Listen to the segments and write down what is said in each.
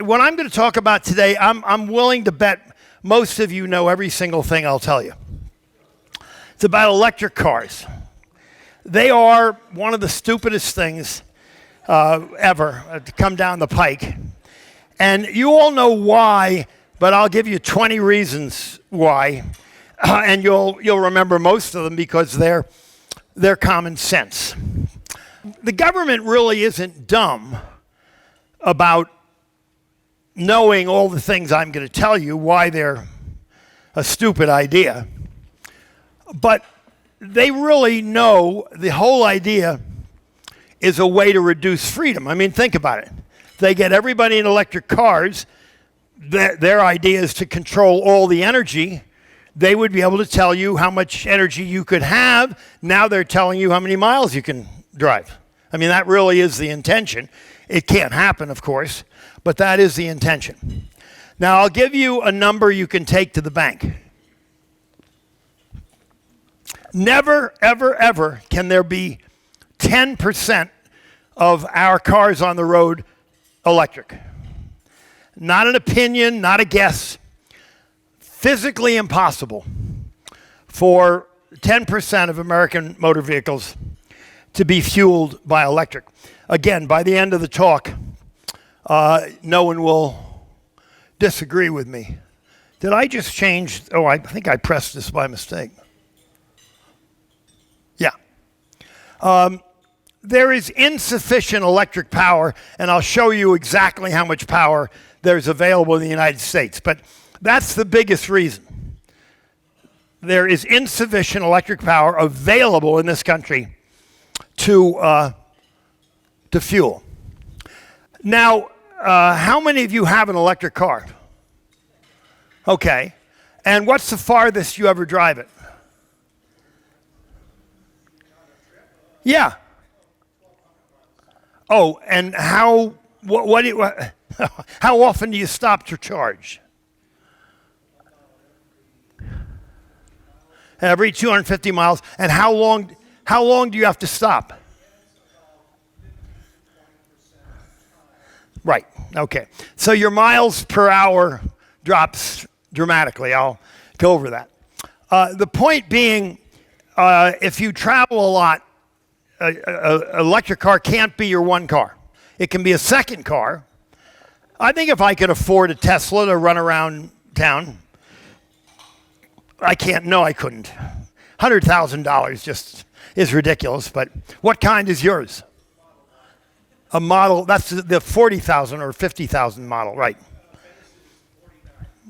what I'm going to talk about today, I'm willing to bet most of you know every single thing I'll tell you. It's about electric cars. They are one of the stupidest things ever to come down the pike. And you all know why, but I'll give you 20 reasons why. And you'll remember most of them because they're common sense. The government really isn't dumb about knowing all the things I'm going to tell you, why they're a stupid idea. But they really know the whole idea is a way to reduce freedom. I mean, think about it. They get everybody in electric cars. Their idea is to control all the energy. They would be able to tell you how much energy you could have. Now they're telling you how many miles you can drive. I mean, that really is the intention. It can't happen, of course, but that is the intention. Now, I'll give you a number you can take to the bank. Never, ever, ever can there be 10% of our cars on the road electric. Not an opinion, not a guess. Physically impossible for 10% of American motor vehicles to be fueled by electric. Again, by the end of the talk, no one will disagree with me. Did I just change? Oh, I think I pressed this by mistake. Yeah. There is insufficient electric power, and I'll show you exactly how much power there's available in the United States. But that's the biggest reason. There is insufficient electric power available in this country to fuel. Now, how many of you have an electric car? Okay. And what's the farthest you ever drive it? Yeah. Oh, and how often do you stop to charge? Every 250 miles. And how long do you have to stop? Right. Okay. So your miles per hour drops dramatically. I'll go over that. The point being, if you travel a lot, an electric car can't be your one car. It can be a second car. I think if I could afford a Tesla to run around town, I can't. No, I couldn't. $100,000 just is ridiculous. But what kind is yours? A model. That's the 40,000 or 50,000 model, right?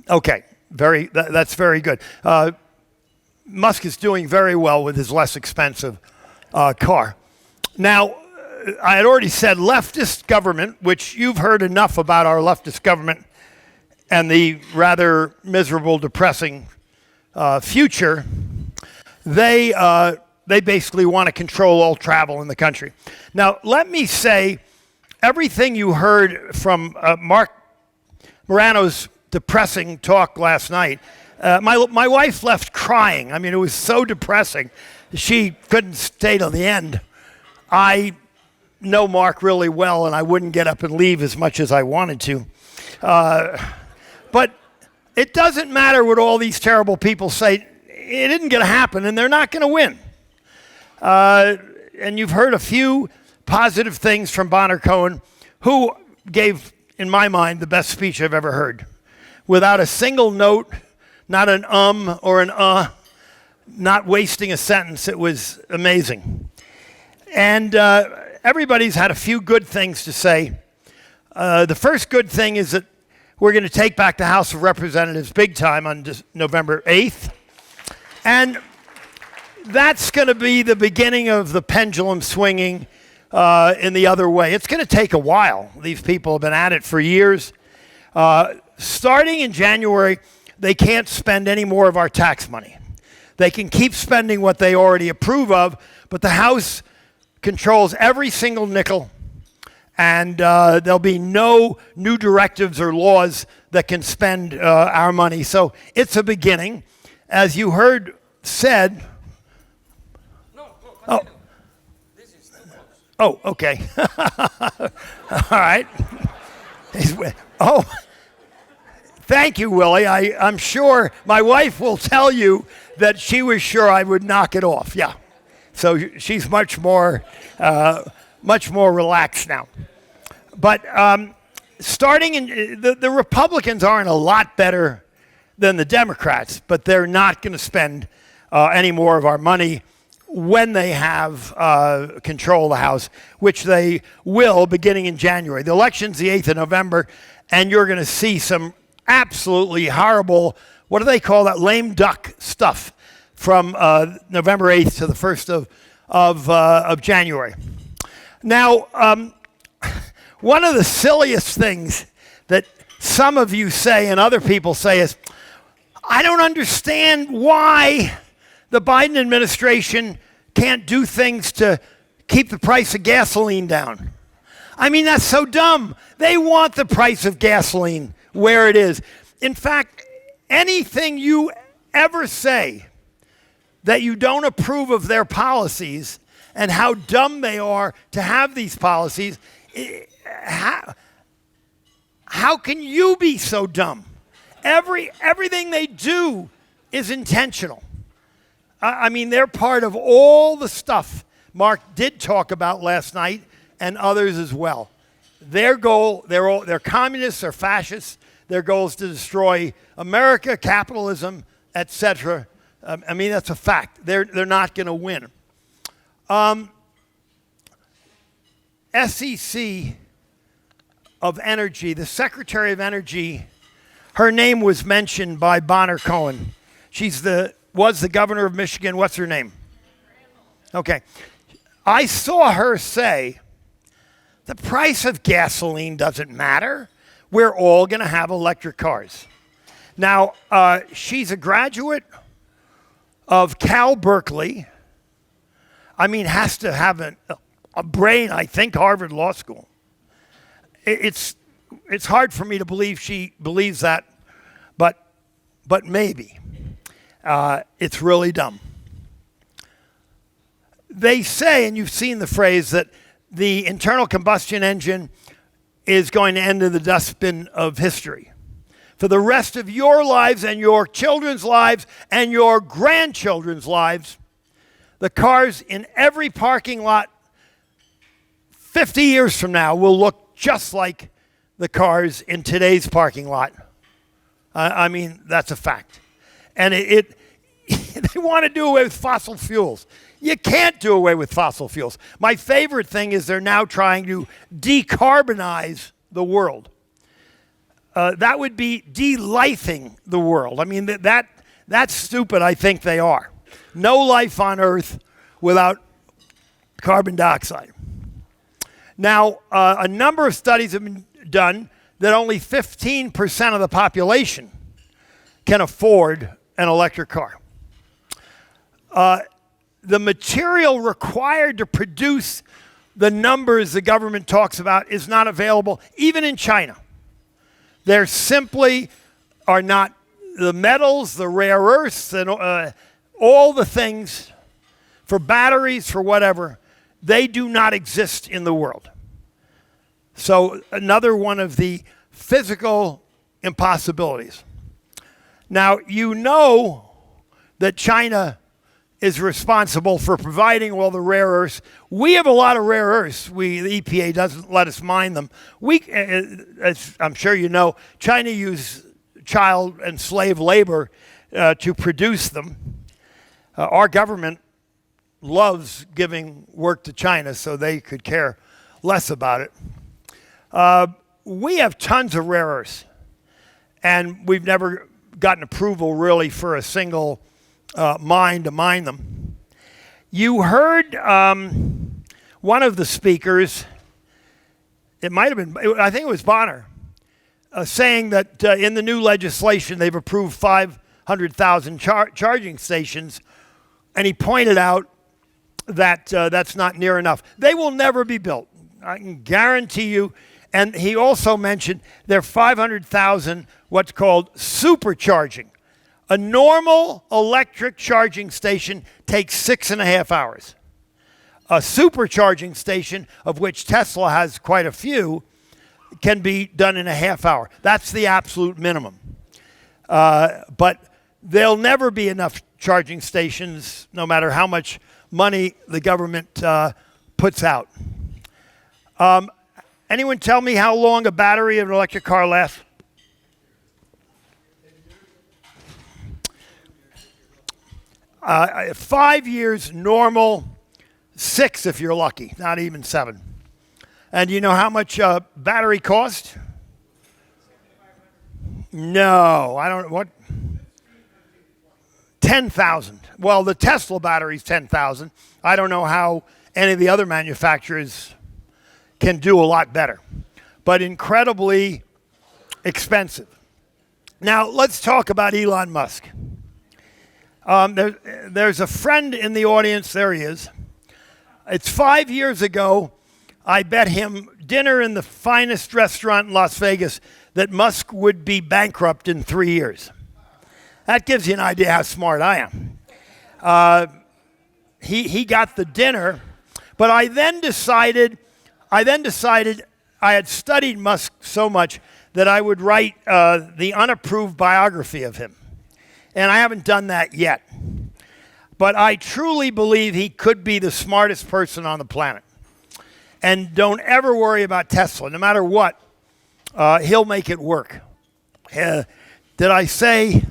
Okay. That's very good. Musk is doing very well with his less expensive car. Now, I had already said leftist government, which you've heard enough about our leftist government and the rather miserable, depressing future. They basically want to control all travel in the country. Now, let me say, everything you heard from Mark Morano's depressing talk last night, my wife left crying. I mean, it was so depressing. She couldn't stay till the end. I know Mark really well, and I wouldn't get up and leave as much as I wanted to. But it doesn't matter what all these terrible people say. It isn't going to happen, and they're not going to win. And you've heard a few positive things from Bonner Cohen, who gave, in my mind, the best speech I've ever heard. Without a single note, not an or an not wasting a sentence. It was amazing. And everybody's had a few good things to say. The first good thing is that we're going to take back the House of Representatives big time on November 8th. And that's going to be the beginning of the pendulum swinging in the other way. It's going to take a while. These people have been at it for years. Starting in January, they can't spend any more of our tax money. They can keep spending what they already approve of, but the House controls every single nickel, and there'll be no new directives or laws that can spend our money. So it's a beginning. As you heard said... Oh. This is too close. Oh, okay. All right. Oh, thank you, Willie. I'm sure my wife will tell you that she was sure I would knock it off. Yeah. So she's much more relaxed now. But starting in the Republicans aren't a lot better than the Democrats, but they're not going to spend any more of our money when they have control of the House, which they will beginning in January. The election's the 8th of November, and you're going to see some absolutely horrible, what do they call that, lame duck stuff from November 8th to the 1st of January. Now, one of the silliest things that some of you say and other people say is, I don't understand why the Biden administration can't do things to keep the price of gasoline down. I mean, that's so dumb. They want the price of gasoline where it is. In fact, anything you ever say that you don't approve of their policies and how dumb they are to have these policies, how can you be so dumb? Everything they do is intentional. I mean, they're part of all the stuff Mark did talk about last night and others as well. Their goal, they're communists, they're fascists. Their goal is to destroy America, capitalism, etc. I mean, that's a fact. They're not going to win. SEC of Energy, the Secretary of Energy, her name was mentioned by Bonner Cohen. Was the governor of Michigan. What's her name? Okay. I saw her say, the price of gasoline doesn't matter. We're all going to have electric cars. Now, she's a graduate of Cal Berkeley. I mean, has to have a brain, I think, Harvard Law School. It's hard for me to believe she believes that, but maybe. It's really dumb. They say, and you've seen the phrase, that the internal combustion engine is going to end in the dustbin of history. For the rest of your lives and your children's lives and your grandchildren's lives, the cars in every parking lot 50 years from now will look just like the cars in today's parking lot. I mean, that's a fact. And they want to do away with fossil fuels. You can't do away with fossil fuels. My favorite thing is they're now trying to decarbonize the world. That would be de-lifing the world. I mean, that's stupid, I think they are. No life on Earth without carbon dioxide. Now, a number of studies have been done that only 15% of the population can afford an electric car. The material required to produce the numbers the government talks about is not available, even in China. There simply are not the metals, the rare earths, and all the things for batteries, for whatever. They do not exist in the world. So another one of the physical impossibilities. Now, you know that China is responsible for providing all the rare earths. We have a lot of rare earths. The EPA doesn't let us mine them. As I'm sure you know, China uses child and slave labor to produce them. Our government loves giving work to China so they could care less about it. We have tons of rare earths, and we've never gotten approval really for a single mine to mine them. You heard one of the speakers, it might have been, I think it was Bonner, saying that in the new legislation they've approved 500,000 charging stations, and he pointed out that that's not near enough. They will never be built, I can guarantee you. And he also mentioned there are 500,000 what's called supercharging. A normal electric charging station takes 6.5 hours. A supercharging station, of which Tesla has quite a few, can be done in a half hour. That's the absolute minimum. But there'll never be enough charging stations, no matter how much money the government puts out. Anyone tell me how long a battery of an electric car lasts? Uh, 5 years normal, 6 if you're lucky, not even 7. And you know how much battery cost? No, I don't. What? 10,000. Well, the Tesla battery's 10,000. I don't know how any of the other manufacturers can do a lot better, but incredibly expensive. Now let's talk about Elon Musk. There's a friend in the audience. There he is. It's 5 years ago. I bet him dinner in the finest restaurant in Las Vegas that Musk would be bankrupt in 3 years. That gives you an idea how smart I am. He got the dinner, but I then decided I had studied Musk so much that I would write the unapproved biography of him. And I haven't done that yet. But I truly believe he could be the smartest person on the planet. And don't ever worry about Tesla. No matter what, he'll make it work. Did I say?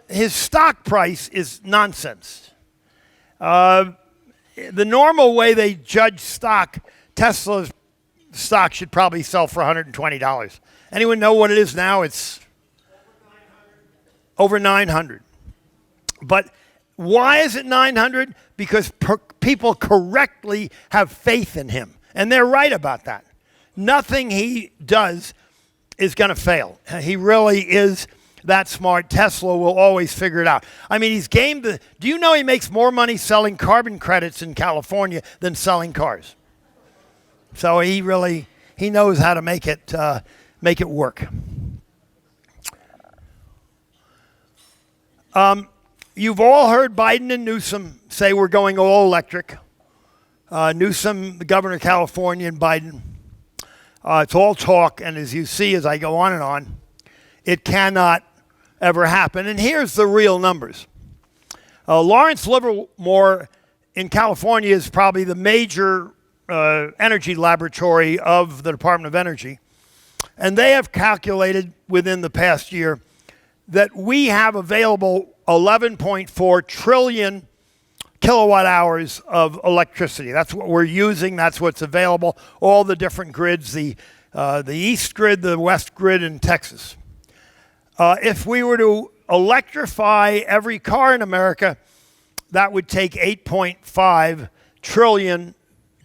His stock price is nonsense. The normal way they judge stock, Tesla's stock should probably sell for $120. Anyone know what it is now? It's over 900. But why is it 900? Because people correctly have faith in him. And they're right about that. Nothing he does is going to fail. He really is that smart. Tesla will always figure it out. I mean, he's gamed the... Do you know he makes more money selling carbon credits in California than selling cars? So he knows how to make it work. You've all heard Biden and Newsom say we're going all electric. Newsom, the governor of California, and Biden. It's all talk, and as you see, as I go on and on, it cannot ever happen. And here's the real numbers. Lawrence Livermore in California is probably the major energy laboratory of the Department of Energy. And they have calculated within the past year that we have available 11.4 trillion kilowatt hours of electricity. That's what we're using. That's what's available. All the different grids, the East grid, the West grid in Texas. If we were to electrify every car in America, that would take 8.5 trillion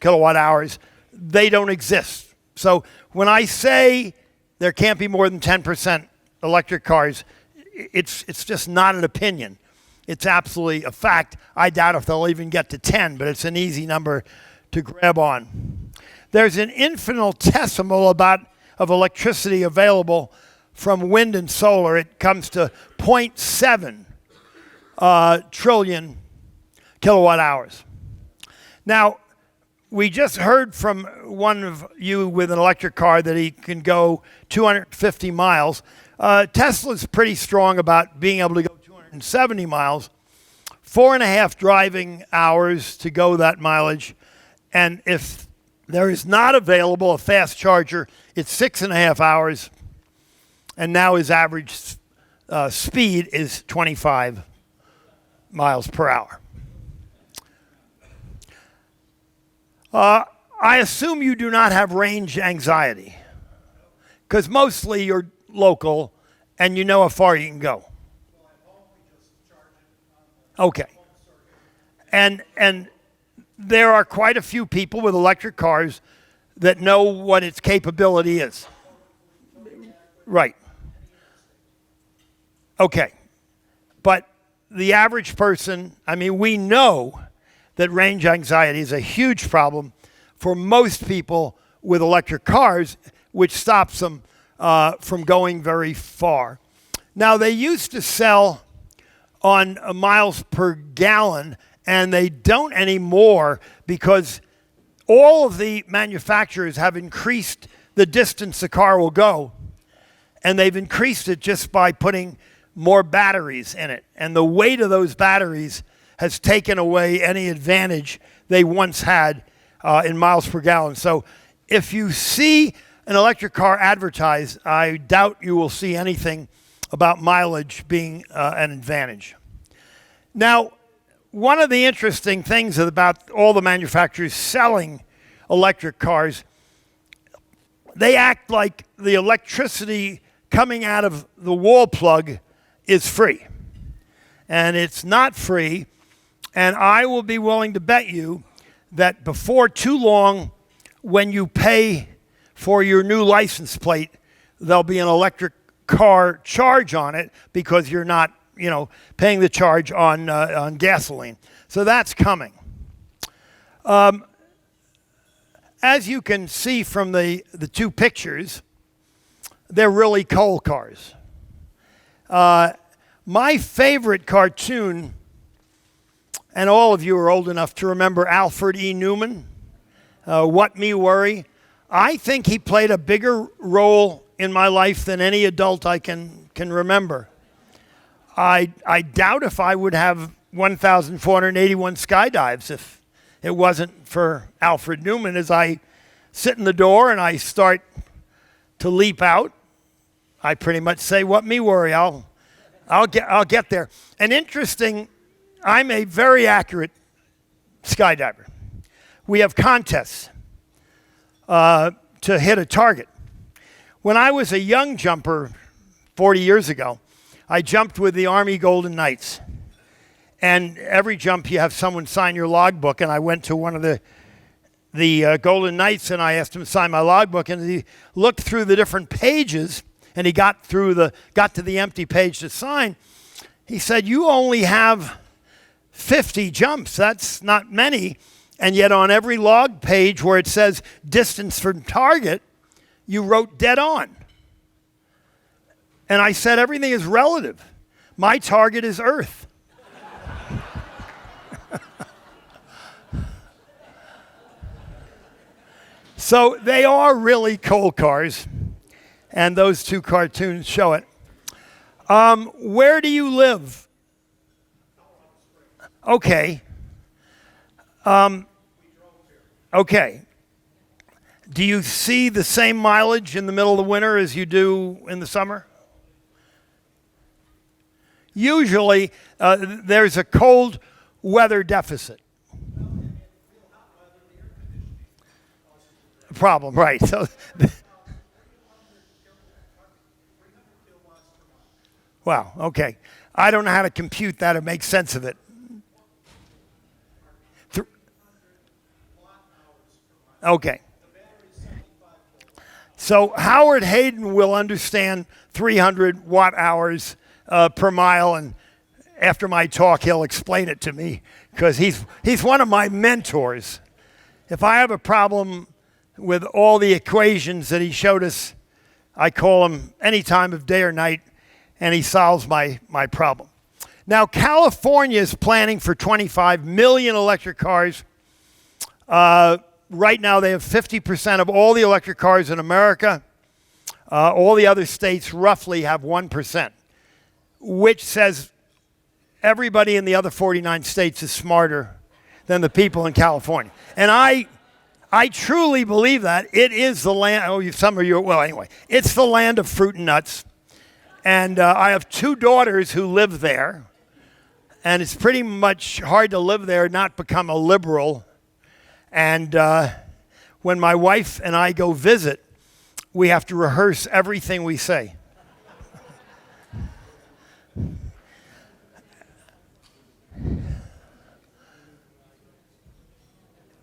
kilowatt hours. They don't exist. So when I say there can't be more than 10% electric cars, it's just not an opinion. It's absolutely a fact. I doubt if they'll even get to 10, but it's an easy number to grab on. There's an infinitesimal amount of electricity available from wind and solar. It comes to 0.7 trillion kilowatt hours. Now, we just heard from one of you with an electric car that he can go 250 miles. Tesla's pretty strong about being able to go 270 miles, 4.5 driving hours to go that mileage. And if there is not available a fast charger, it's 6.5 hours. And now his average speed is 25 miles per hour. I assume you do not have range anxiety, because mostly you're local and you know how far you can go. Okay. And there are quite a few people with electric cars that know what its capability is. Right. Okay. But the average person, I mean, we know that range anxiety is a huge problem for most people with electric cars, which stops them from going very far. Now, they used to sell on miles per gallon, and they don't anymore because all of the manufacturers have increased the distance the car will go, and they've increased it just by putting more batteries in it. And the weight of those batteries has taken away any advantage they once had in miles per gallon. So if you see an electric car advertised, I doubt you will see anything about mileage being an advantage. Now, one of the interesting things about all the manufacturers selling electric cars, they act like the electricity coming out of the wall plug is free. And it's not free. And I will be willing to bet you that before too long, when you pay for your new license plate, there'll be an electric car charge on it because you're not, paying the charge on gasoline. So that's coming. As you can see from the two pictures, they're really coal cars. My favorite cartoon, and all of you are old enough to remember Alfred E. Neuman, What Me Worry. I think he played a bigger role in my life than any adult I can remember. I doubt if I would have 1,481 skydives if it wasn't for Alfred Neuman. As I sit in the door and I start to leap out, I pretty much say, "What me worry? I'll get there." And interesting, I'm a very accurate skydiver. We have contests to hit a target. When I was a young jumper 40 years ago, I jumped with the Army Golden Knights. And every jump you have someone sign your logbook, and I went to one of the Golden Knights and I asked him to sign my logbook, and he looked through the different pages and he got to the empty page to sign. He said, "You only have 50 jumps. That's not many. And yet on every log page where it says distance from target, you wrote dead on." And I said, "Everything is relative. My target is Earth." So they are really coal cars, and those two cartoons show it. Where do you live? Okay. Okay. Do you see the same mileage in the middle of the winter as you do in the summer? Usually, there's a cold weather deficit. Problem, right. So, wow, okay. I don't know how to compute that or make sense of it. Okay. So Howard Hayden will understand 300 watt hours per mile, and after my talk, he'll explain it to me because he's one of my mentors. If I have a problem with all the equations that he showed us, I call him any time of day or night, and he solves my problem. Now, California is planning for 25 million electric cars. Right now, they have 50% of all the electric cars in America. All the other states roughly have 1%, which says everybody in the other 49 states is smarter than the people in California. And I truly believe that. It is the land, some of you, well, anyway, it's the land of fruit and nuts. And I have two daughters who live there. And it's pretty much hard to live there and not become a liberal. And when my wife and I go visit, we have to rehearse everything we say.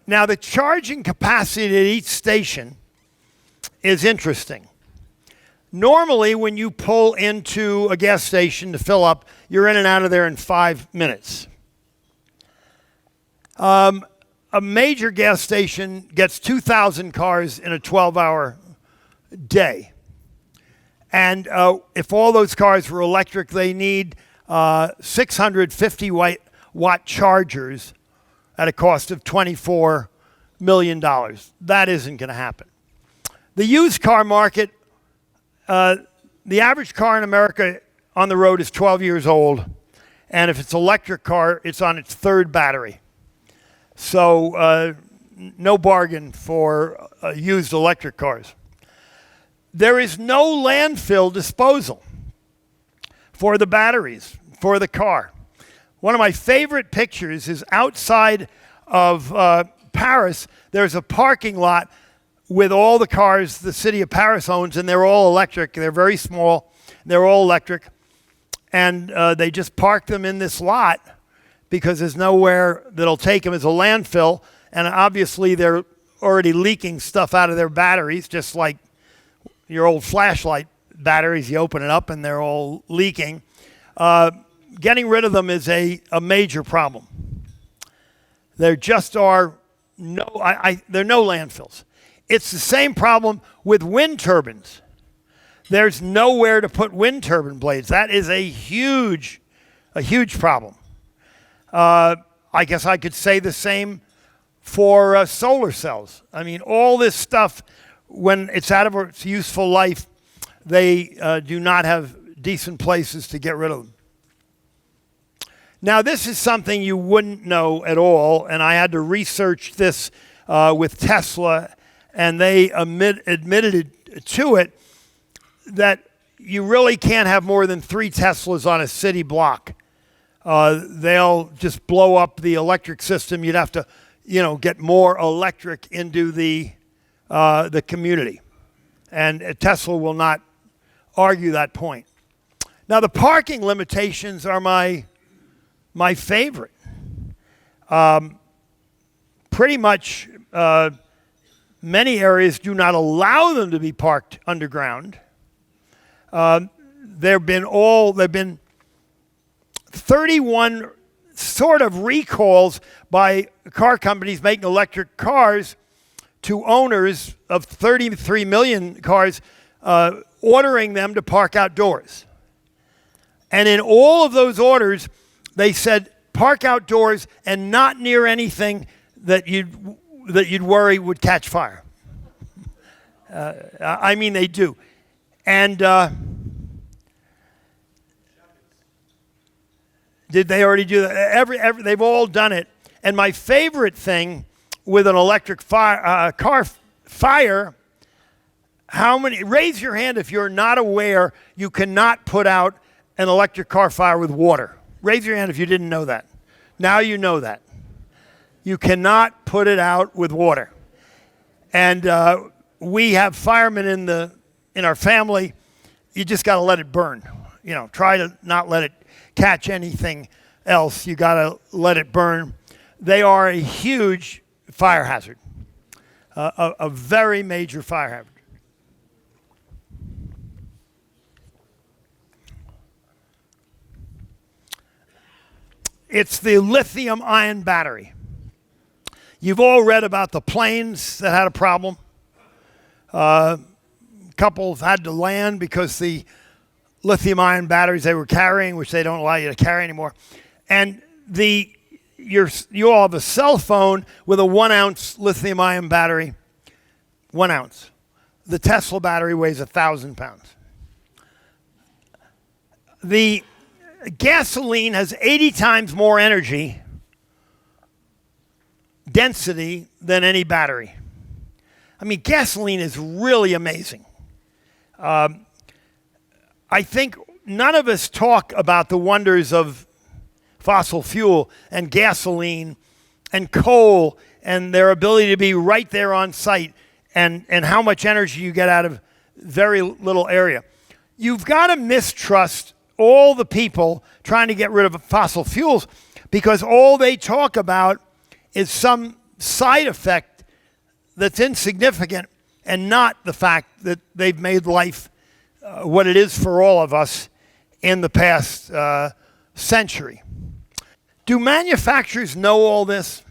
Now, the charging capacity at each station is interesting. Normally, when you pull into a gas station to fill up, you're in and out of there in 5 minutes. A major gas station gets 2,000 cars in a 12-hour day. And if all those cars were electric, they need 650 watt chargers at a cost of $24 million. That isn't going to happen. The used car market, the average car in America on the road is 12 years old. And if it's an electric car, it's on its third battery. So no bargain for used electric cars. There is no landfill disposal for the batteries, for the car. One of my favorite pictures is outside of Paris. There's a parking lot with all the cars the city of Paris owns, and they're all electric. They're very small. They're all electric. And they just park them in this lot because there's nowhere that'll take them as a landfill. And obviously, they're already leaking stuff out of their batteries, just like your old flashlight batteries. You open it up, and they're all leaking. Getting rid of them is a major problem. There just are there are no landfills. It's the same problem with wind turbines. There's nowhere to put wind turbine blades. That is a huge problem. I guess I could say the same for solar cells. I mean, all this stuff, when it's out of its useful life, they do not have decent places to get rid of them. Now, this is something you wouldn't know at all, and I had to research this with Tesla, and they admitted to it, that you really can't have more than 3 Teslas on a city block. They'll just blow up the electric system. You'd have to, get more electric into the community. And Tesla will not argue that point. Now, the parking limitations are my favorite. Pretty much many areas do not allow them to be parked underground. There've been 31 sort of recalls by car companies making electric cars to owners of 33 million cars, ordering them to park outdoors. And in all of those orders, they said park outdoors and not near anything that you'd worry would catch fire. I mean, they do. And did they already do that? They've all done it. And my favorite thing with an electric car fire, raise your hand if you're not aware you cannot put out an electric car fire with water. Raise your hand if you didn't know that. Now you know that. You cannot put it out with water. And we have firemen in our family. You just got to let it burn. Try to not let it catch anything else. You got to let it burn. They are a huge fire hazard, a very major fire hazard. It's the lithium-ion battery. You've all read about the planes that had a problem. Couples had to land because the lithium-ion batteries they were carrying, which they don't allow you to carry anymore. And you all have a cell phone with a 1-ounce lithium-ion battery. 1 ounce. The Tesla battery weighs 1,000 pounds. The gasoline has 80 times more energy density than any battery. I mean, gasoline is really amazing. I think none of us talk about the wonders of fossil fuel and gasoline and coal and their ability to be right there on site and how much energy you get out of very little area. You've got to mistrust all the people trying to get rid of fossil fuels because all they talk about is some side effect that's insignificant and not the fact that they've made life what it is for all of us in the past century. Do manufacturers know all this?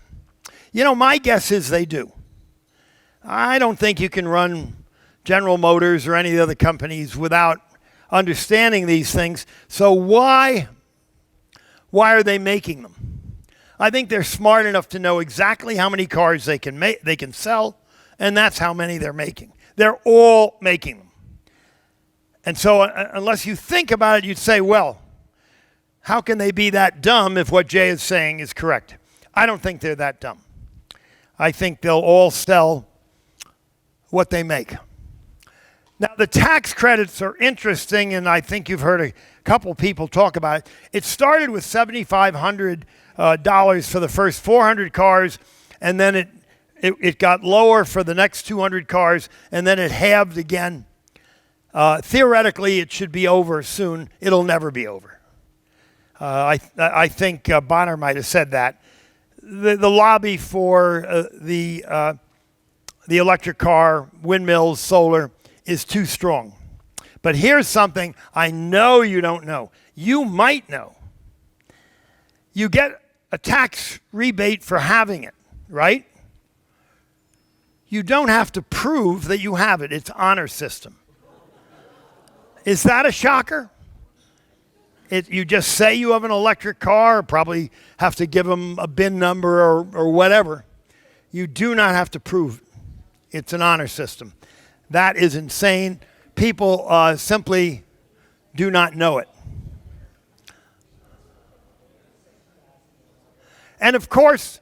My guess is they do. I don't think you can run General Motors or any of the other companies without understanding these things. So why are they making them? I think they're smart enough to know exactly how many cars they can sell, and that's how many they're making. They're all making them. And so unless you think about it, you'd say, well, how can they be that dumb if what Jay is saying is correct? I don't think they're that dumb. I think they'll all sell what they make. Now, the tax credits are interesting, and I think you've heard a couple people talk about it. It started with $7,500 for the first 400 cars, and then it got lower for the next 200 cars, and then it halved again. Theoretically, it should be over soon. It'll never be over. I think Bonner might have said that. The lobby for the electric car, windmills, solar, is too strong. But here's something I know you don't know. You might know. You get a tax rebate for having it, right? You don't have to prove that you have it. It's honor system. Is that a shocker? You just say you have an electric car, probably have to give them a BIN number or whatever. You do not have to prove it. It's an honor system. That is insane. People simply do not know it. And of course,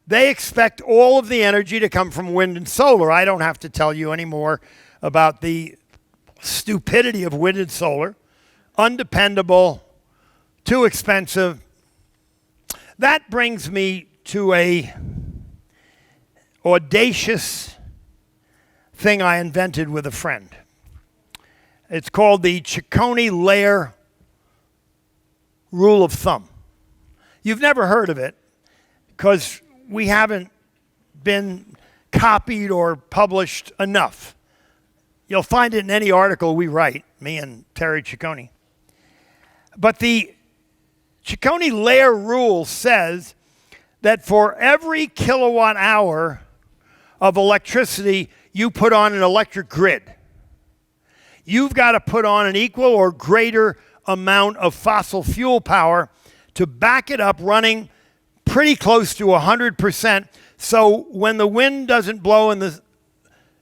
they expect all of the energy to come from wind and solar. I don't have to tell you anymore about the stupidity of wind and solar. Undependable, too expensive. That brings me to a audacious thing I invented with a friend. It's called the Ciccone-Layer rule of thumb. You've never heard of it because we haven't been copied or published enough. You'll find it in any article we write, me and Terry Ciccone. But the Ciccone-Layer rule says that for every kilowatt hour of electricity you put on an electric grid, you've got to put on an equal or greater amount of fossil fuel power to back it up running pretty close to 100%. So when the wind doesn't blow and the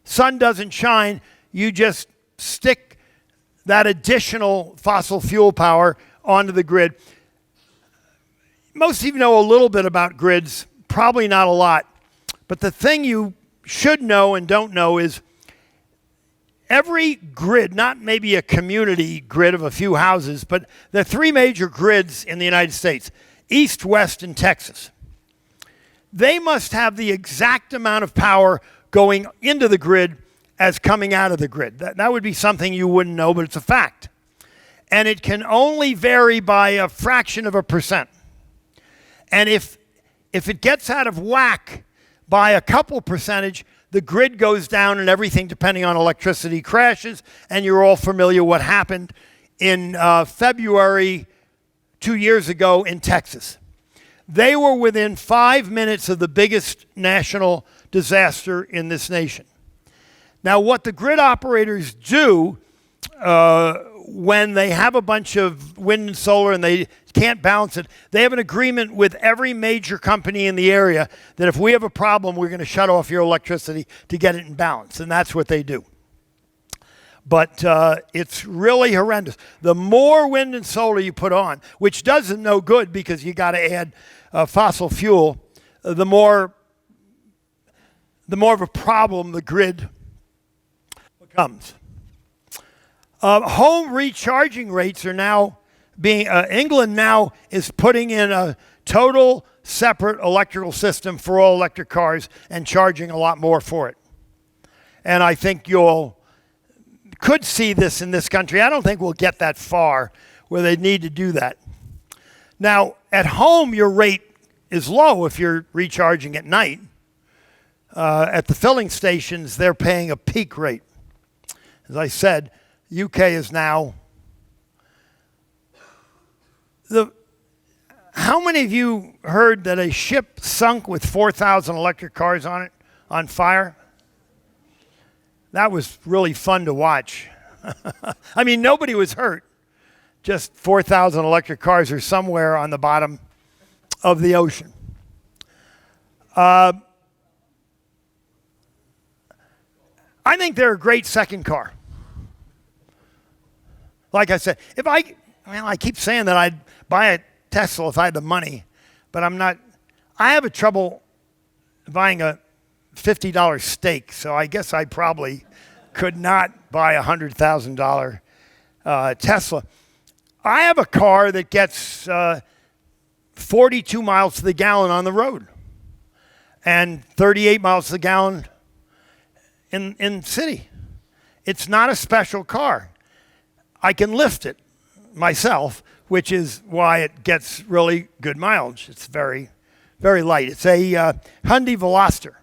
sun doesn't shine, you just stick that additional fossil fuel power onto the grid. Most of you know a little bit about grids, probably not a lot. But the thing you should know and don't know is every grid, not maybe a community grid of a few houses, but there are three major grids in the United States, East, West, and Texas. They must have the exact amount of power going into the grid as coming out of the grid. That would be something you wouldn't know, but it's a fact. And it can only vary by a fraction of a percent. And if it gets out of whack by a couple percentage, the grid goes down and everything, depending on electricity, crashes. And you're all familiar what happened in February 2 years ago in Texas. They were within 5 minutes of the biggest national disaster in this nation. Now, what the grid operators do when they have a bunch of wind and solar and they can't balance it, they have an agreement with every major company in the area that if we have a problem, we're going to shut off your electricity to get it in balance. And that's what they do. But it's really horrendous. The more wind and solar you put on, which doesn't no good because you got to add fossil fuel, the more of a problem the grid becomes. Home recharging rates are now being, England now is putting in a total separate electrical system for all electric cars and charging a lot more for it. And I think could see this in this country. I don't think we'll get that far where they need to do that. Now, at home, your rate is low if you're recharging at night. At the filling stations, they're paying a peak rate. As I said, UK is now how many of you heard that a ship sunk with 4,000 electric cars on it on fire? That was really fun to watch. I mean, nobody was hurt. Just 4,000 electric cars are somewhere on the bottom of the ocean. I think they're a great second car. Like I said, I keep saying that I'd buy a Tesla if I had the money, but I'm not. I have a trouble buying a $50 steak, so I guess I probably could not buy a $100,000 Tesla. I have a car that gets 42 miles to the gallon on the road and 38 miles to the gallon in city. It's not a special car. I can lift it myself, which is why it gets really good mileage. It's very, very light. It's a Hyundai Veloster,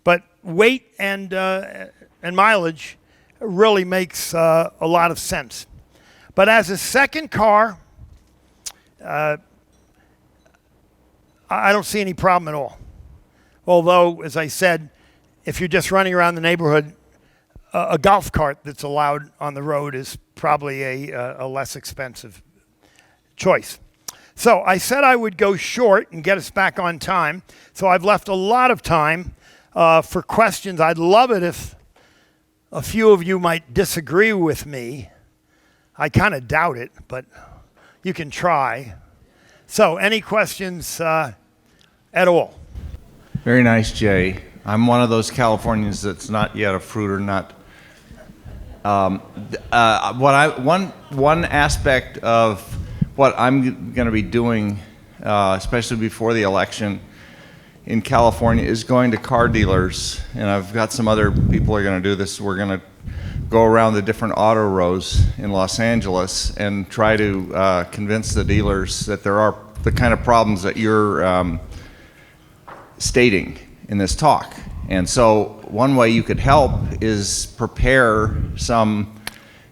but weight and mileage really makes a lot of sense. But as a second car, I don't see any problem at all. Although, as I said, if you're just running around the neighborhood, a golf cart that's allowed on the road is probably a less expensive choice. So I said I would go short and get us back on time. So I've left a lot of time for questions. I'd love it if a few of you might disagree with me. I kind of doubt it, but you can try. So any questions at all? Very nice, Jay. I'm one of those Californians that's not yet a fruit or nut. One aspect of what I'm going to be doing, especially before the election in California, is going to car dealers, and I've got some other people who are going to do this. We're going to go around the different auto rows in Los Angeles and try to convince the dealers that there are the kind of problems that you're stating in this talk. And so one way you could help is prepare some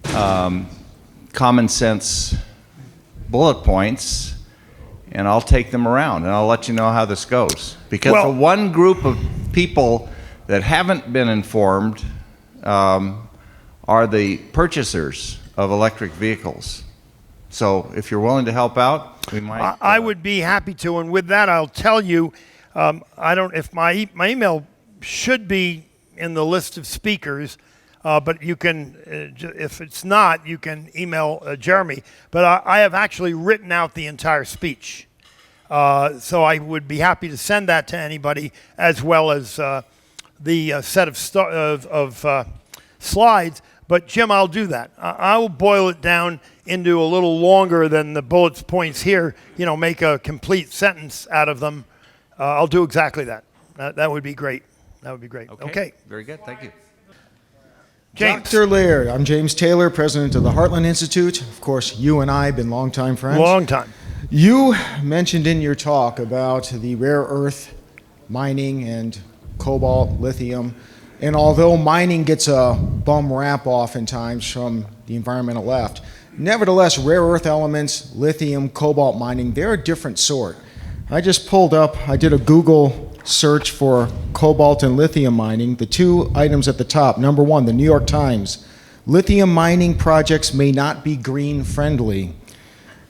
common sense bullet points, and I'll take them around and I'll let you know how this goes. Because the one group of people that haven't been informed are the purchasers of electric vehicles. So if you're willing to help out, we might. I would be happy to, and with that, I'll tell you. I don't. If my email should be in the list of speakers, but you can. If it's not, you can email Jeremy. But I have actually written out the entire speech, so I would be happy to send that to anybody, as well as the set of slides. But Jim, I'll do that. I will boil it down into a little longer than the bullet points here. You know, make a complete sentence out of them. I'll do exactly that. That would be great. That would be great. Okay. Very good. Thank you. James. Dr. Laird, I'm James Taylor, president of the Heartland Institute. Of course, you and I have been longtime friends. Long time. You mentioned in your talk about the rare earth mining and cobalt, lithium, and although mining gets a bum rap oftentimes from the environmental left, nevertheless, rare earth elements, lithium, cobalt mining, they're a different sort. I just pulled up, I did a Google search for cobalt and lithium mining. The two items at the top, number one, the New York Times, lithium mining projects may not be green friendly.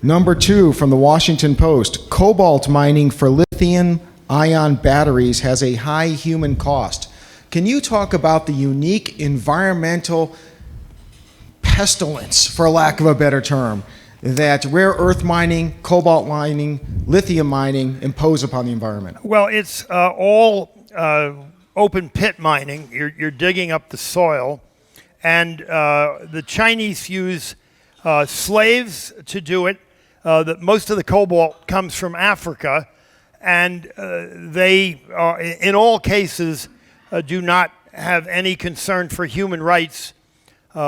Number two, from the Washington Post, cobalt mining for lithium ion batteries has a high human cost. Can you talk about the unique environmental pestilence, for lack of a better term, that rare earth mining, cobalt mining, lithium mining impose upon the environment? Well, it's all open pit mining. You're digging up the soil, and the Chinese use slaves to do it. Most of the cobalt comes from Africa, and they are, in all cases, do not have any concern for human rights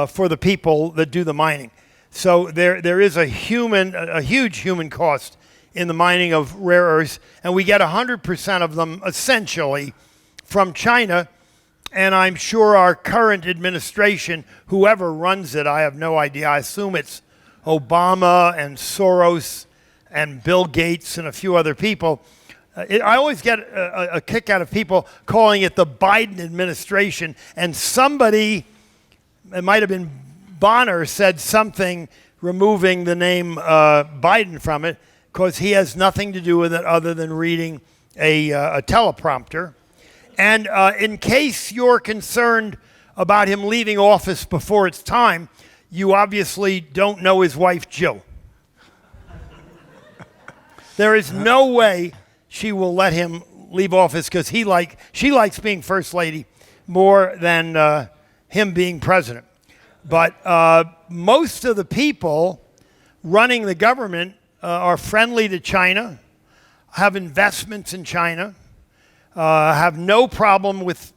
for the people that do the mining. So there is a huge human cost in the mining of rare earths, and we get 100% of them essentially from China. And I'm sure our current administration, whoever runs it, I have no idea. I assume it's Obama and Soros and Bill Gates and a few other people. I always get a kick out of people calling it the Biden administration, and somebody, it might have been Bonner, said something removing the name Biden from it because he has nothing to do with it other than reading a teleprompter. And in case you're concerned about him leaving office before it's time, you obviously don't know his wife, Jill. There is no way she will let him leave office because she likes being first lady more than him being president. But most of the people running the government are friendly to China, have investments in China, have no problem with,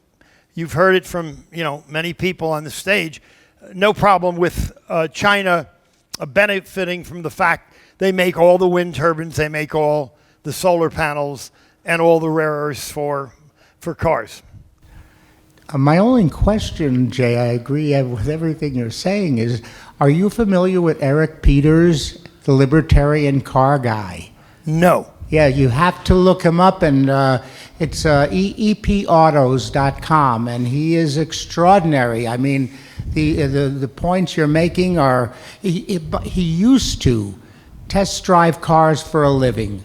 you've heard it from many people on the stage, no problem with China benefiting from the fact they make all the wind turbines, they make all the solar panels, and all the rare earths for cars. My only question, Jay, I agree with everything you're saying, is are you familiar with Eric Peters, the libertarian car guy? No. Yeah, you have to look him up, and it's eepautos.com, and he is extraordinary. I mean, the points you're making are, he used to test drive cars for a living.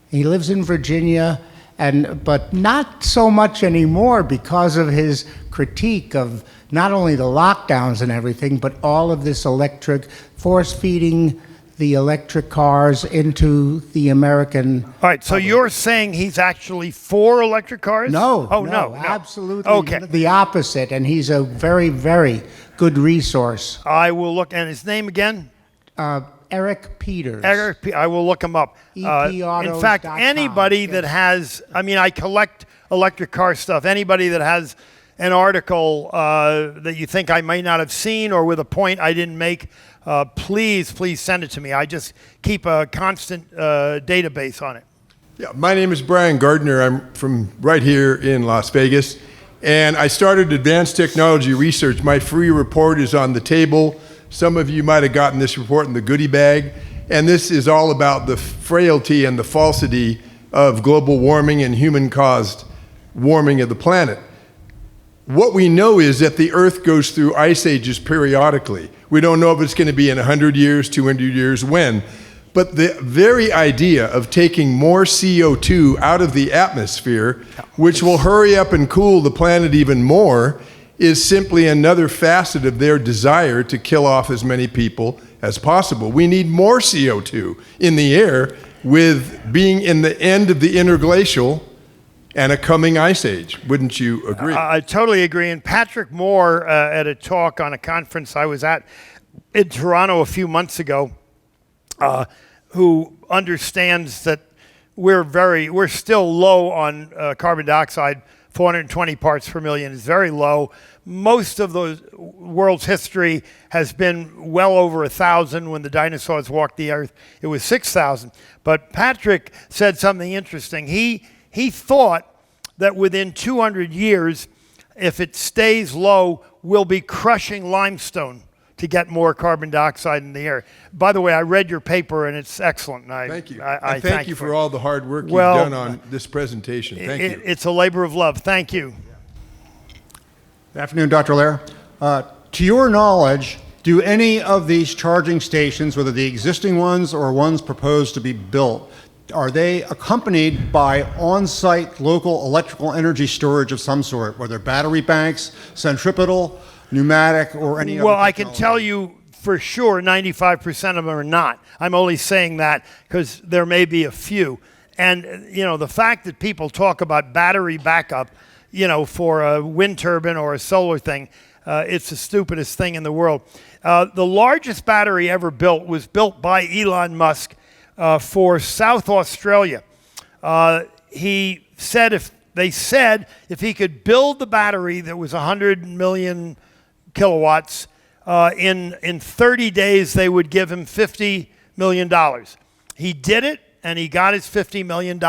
He lives in Virginia, but not so much anymore because of his critique of not only the lockdowns and everything, but all of this electric force-feeding the electric cars into the American. All right, so you're saying he's actually for electric cars? No. Oh, no. Absolutely. Okay. The opposite, and he's a very, very good resource. I will look, and his name again? Eric Peters. I will look him up. In fact, anybody that has, I collect electric car stuff. Anybody that has an article that you think I might not have seen or with a point I didn't make, please send it to me. I just keep a constant database on it. Yeah, my name is Brian Gardner. I'm from right here in Las Vegas, and I started advanced technology research. My free report is on the table. Some of you might have gotten this report in the goodie bag, and this is all about the frailty and the falsity of global warming and human-caused warming of the planet. What we know is that the Earth goes through ice ages periodically. We don't know if it's going to be in 100 years, 200 years, when. But the very idea of taking more CO2 out of the atmosphere, which will hurry up and cool the planet even more, is simply another facet of their desire to kill off as many people as possible. We need more CO2 in the air with being in the end of the interglacial and a coming ice age. Wouldn't you agree? I totally agree. And Patrick Moore, at a talk on a conference I was at in Toronto a few months ago, who understands that we're still low on carbon dioxide. 420 parts per million is very low. Most of the world's history has been well over 1,000. When the dinosaurs walked the earth, it was 6,000. But Patrick said something interesting. He thought that within 200 years, if it stays low, we'll be crushing limestone to get more carbon dioxide in the air. By the way, I read your paper, and it's excellent. Thank you. I thank you for all the hard work you've done on this presentation. Thank you. It's a labor of love. Thank you. Good afternoon, Dr. Lair. To your knowledge, do any of these charging stations, whether the existing ones or ones proposed to be built, are they accompanied by on-site local electrical energy storage of some sort, whether battery banks, centripetal, pneumatic, or any other? Well, I can tell you for sure 95% of them are not. I'm only saying that because there may be a few. And, the fact that people talk about battery backup, for a wind turbine or a solar thing, it's the stupidest thing in the world. The largest battery ever built was built by Elon Musk for South Australia. He said if he could build the battery that was 100 million kilowatts, in 30 days they would give him $50 million. He did it, and he got his $50 million,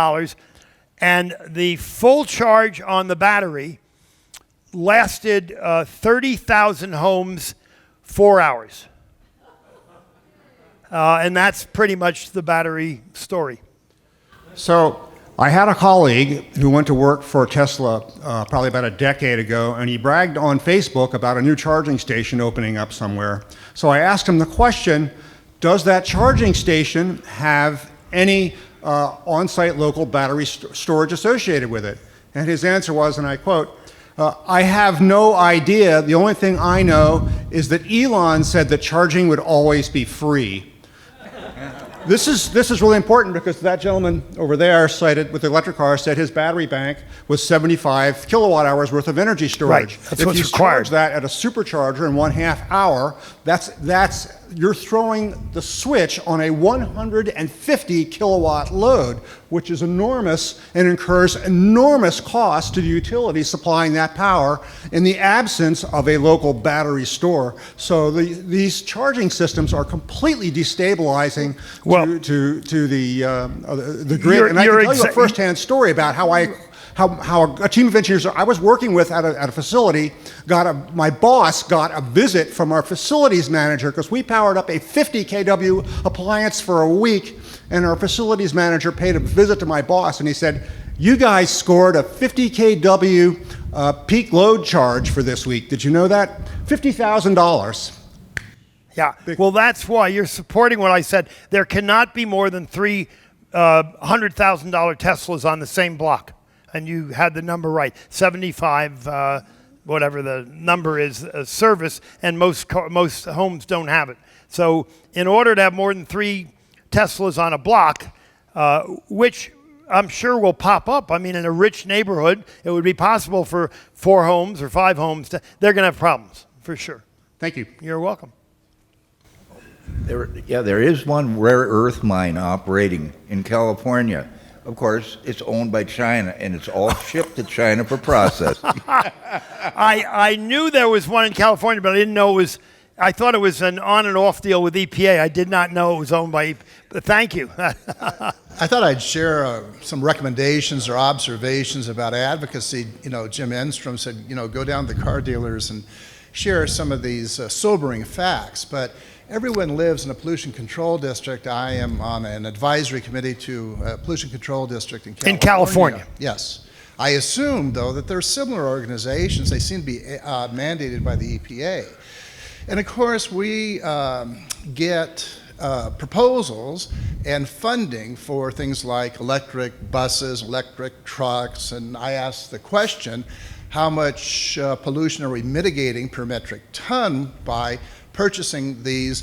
and the full charge on the battery lasted 30,000 homes 4 hours. And that's pretty much the battery story. So I had a colleague who went to work for Tesla probably about a decade ago, and he bragged on Facebook about a new charging station opening up somewhere. So I asked him the question, does that charging station have any on-site local battery storage associated with it? And his answer was, and I quote, I have no idea. The only thing I know is that Elon said that charging would always be free. This is really important because that gentleman over there cited with the electric car said his battery bank was 75 kilowatt hours worth of energy storage. Right. That's if what's you required. charge that at a supercharger in 1/2 hour, that's you're throwing the switch on a 150 kilowatt load, which is enormous and incurs enormous costs to the utility supplying that power in the absence of a local battery store. So these charging systems are completely destabilizing to the grid. You're- And I can you're tell you a exa- firsthand story about how a team of engineers I was working with at a facility my boss got a visit from our facilities manager because we powered up a 50 kW appliance for a week, and our facilities manager paid a visit to my boss, and he said, "You guys scored a 50 kW peak load charge for this week. Did you know that? $50,000." Yeah. Well, that's why you're supporting what I said. There cannot be more than three $100,000 Teslas on the same block. And you had the number right. 75, whatever the number is, service, and most homes don't have it. So in order to have more than three Teslas on a block, which I'm sure will pop up. I mean, in a rich neighborhood, it would be possible for 4 homes or 5 homes. They're going to have problems, for sure. Thank you. You're welcome. There is one rare earth mine operating in California. Of course, it's owned by China, and it's all shipped to China for processing. I knew there was one in California, but I didn't know it was. I thought it was an on and off deal with EPA. I did not know it was owned by. Thank you. I thought I'd share some recommendations or observations about advocacy. Jim Enstrom said, go down to the car dealers and share some of these sobering facts. But everyone lives in a pollution control district. I am on an advisory committee to a pollution control district in California. In California. Yes. I assume, though, that there are similar organizations. They seem to be mandated by the EPA. And of course, we get proposals and funding for things like electric buses, electric trucks, and I ask the question, how much pollution are we mitigating per metric ton by purchasing these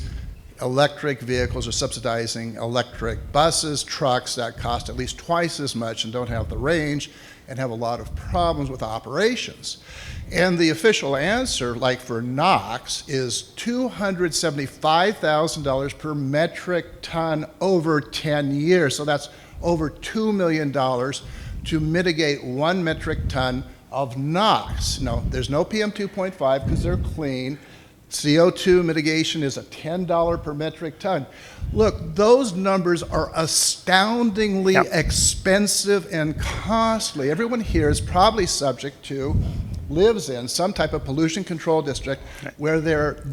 electric vehicles or subsidizing electric buses, trucks that cost at least twice as much and don't have the range and have a lot of problems with operations? And the official answer, like for NOx, is $275,000 per metric ton over 10 years. So that's over $2 million to mitigate 1 metric ton of NOx. No, there's no PM2.5 because they're clean. CO2 mitigation is a $10 per metric ton. Look, those numbers are astoundingly expensive and costly. Everyone here is probably lives in some type of pollution control district where they're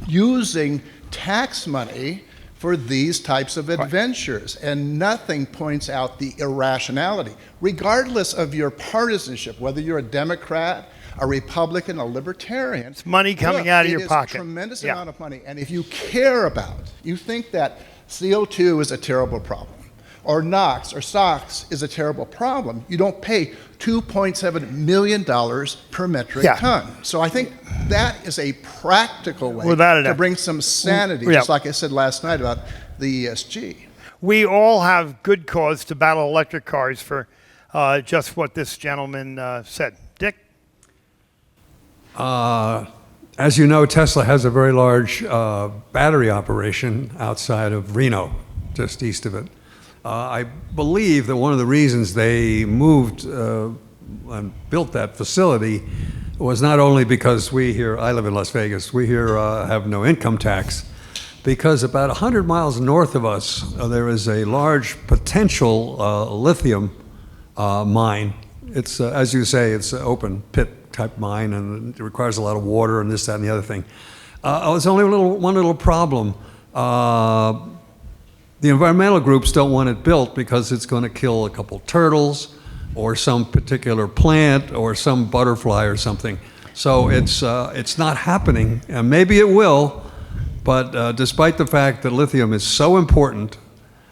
using tax money for these types of adventures, and nothing points out the irrationality, regardless of your partisanship, whether you're a Democrat, a Republican, a Libertarian. It's money coming out of your pocket. It is a tremendous amount of money, and if you care about, you think that CO2 is a terrible problem, or NOx or SOx is a terrible problem, you don't pay $2.7 million per metric ton. So I think that is a practical way to bring some sanity, just like I said last night about the ESG. We all have good cause to battle electric cars for just what this gentleman said. Dick? As you know, Tesla has a very large battery operation outside of Reno, just east of it. I believe that one of the reasons they moved and built that facility was not only because I live in Las Vegas, we here have no income tax, because about 100 miles north of us, there is a large potential lithium mine. It's, as you say, it's an open pit type mine, and it requires a lot of water and this, that, and the other thing. It's only one little problem. The environmental groups don't want it built because it's going to kill a couple turtles or some particular plant or some butterfly or something. So it's not happening. And maybe it will, but despite the fact that lithium is so important,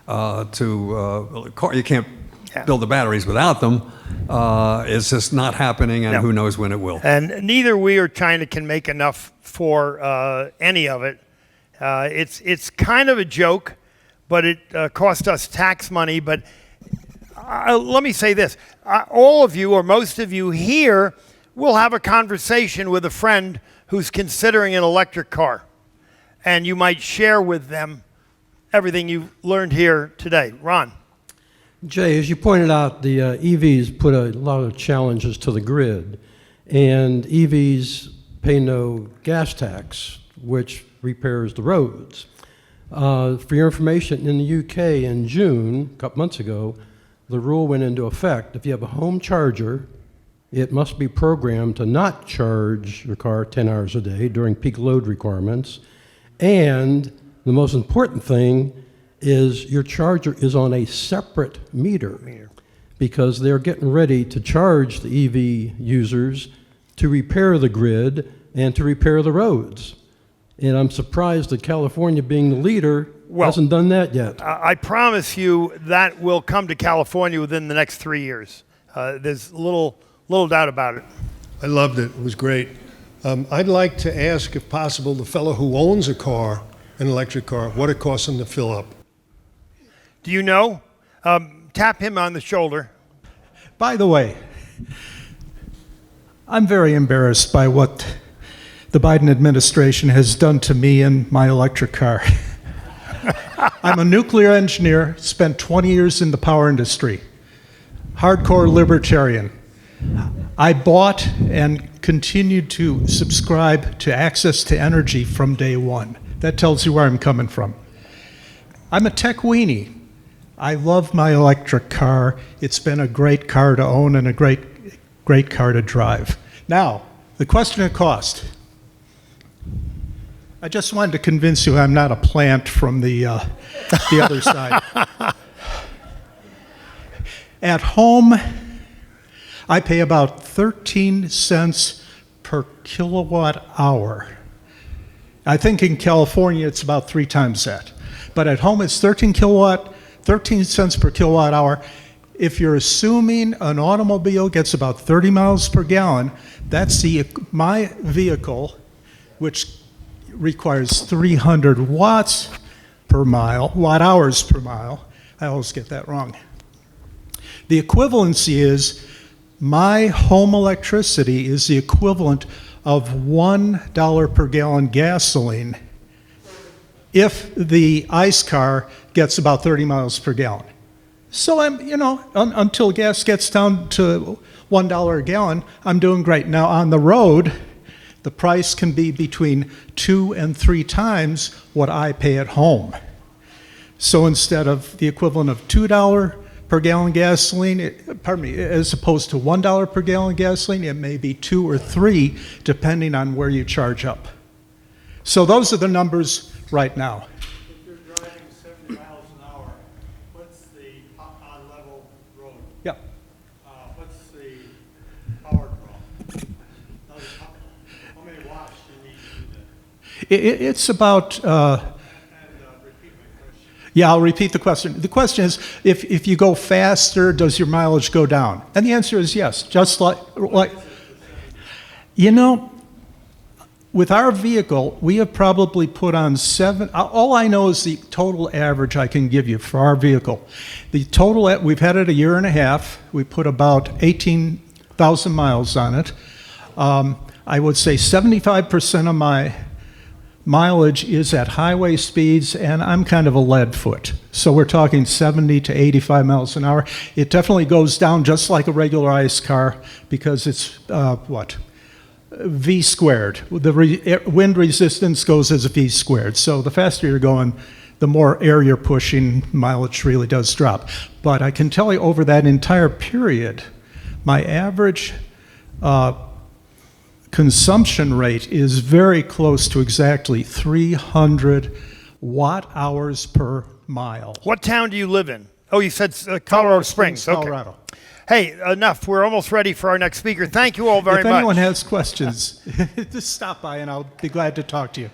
You can't build the batteries without them. It's just not happening, and No. who knows when it will. And neither we or China can make enough for any of it. It's kind of a joke, but it cost us tax money. But let me say this. All of you, or most of you here, will have a conversation with a friend who's considering an electric car. And you might share with them everything you've learned here today. Ron. Jay, as you pointed out, the EVs put a lot of challenges to the grid, and EVs pay no gas tax, which repairs the roads. For your information, in the UK in June, a couple months ago, the rule went into effect. If you have a home charger, it must be programmed to not charge your car 10 hours a day during peak load requirements. And the most important thing is your charger is on a separate meter because they're getting ready to charge the EV users to repair the grid and to repair the roads. And I'm surprised that California, being the leader, hasn't done that yet. I promise you that will come to California within the next 3 years. There's little doubt about it. I loved it. It was great. I'd like to ask, if possible, the fellow who owns a car, an electric car, what it costs him to fill up. Do you know? Tap him on the shoulder. By the way, I'm very embarrassed by what the Biden administration has done to me and my electric car. I'm a nuclear engineer, spent 20 years in the power industry, hardcore libertarian. I bought and continued to subscribe to access to energy from day one. That tells you where I'm coming from. I'm a tech weenie. I love my electric car. It's been a great car to own and a great car to drive. Now, the question of cost. I just wanted to convince you I'm not a plant from the other side. At home, I pay about 13 cents per kilowatt hour. I think in California it's about 3 times that. But at home it's 13 cents per kilowatt hour. If you're assuming an automobile gets about 30 miles per gallon, that's my vehicle, which requires 300 watts per mile, watt hours per mile. I always get that wrong. The equivalency is my home electricity is the equivalent of $1 per gallon gasoline if the ICE car gets about 30 miles per gallon. So until gas gets down to $1 a gallon, I'm doing great. Now on the road, the price can be between 2 and 3 times what I pay at home. So instead of the equivalent of $2 per gallon gasoline, as opposed to $1 per gallon gasoline, it may be 2 or 3 depending on where you charge up. So those are the numbers right now. If you're driving 70 miles an hour, what's the on-level road? Yeah. What's the power draw? How many watts do you need to do that? It's about... repeat my question. Yeah, I'll repeat the question. The question is, if you go faster, does your mileage go down? And the answer is yes. Just like with our vehicle, we have probably put on 7. All I know is the total average I can give you for our vehicle. The total, we've had it a year and a half. We put about 18,000 miles on it. I would say 75% of my mileage is at highway speeds, and I'm kind of a lead foot. So we're talking 70 to 85 miles an hour. It definitely goes down just like a regular ICE car because it's, V squared. The wind resistance goes as V squared. So the faster you're going, the more air you're pushing, mileage really does drop. But I can tell you over that entire period, my average consumption rate is very close to exactly 300 watt hours per mile. What town do you live in? Oh, you said Colorado Springs. Okay. Colorado. Hey, enough. We're almost ready for our next speaker. Thank you all very much. If anyone has questions, just stop by and I'll be glad to talk to you.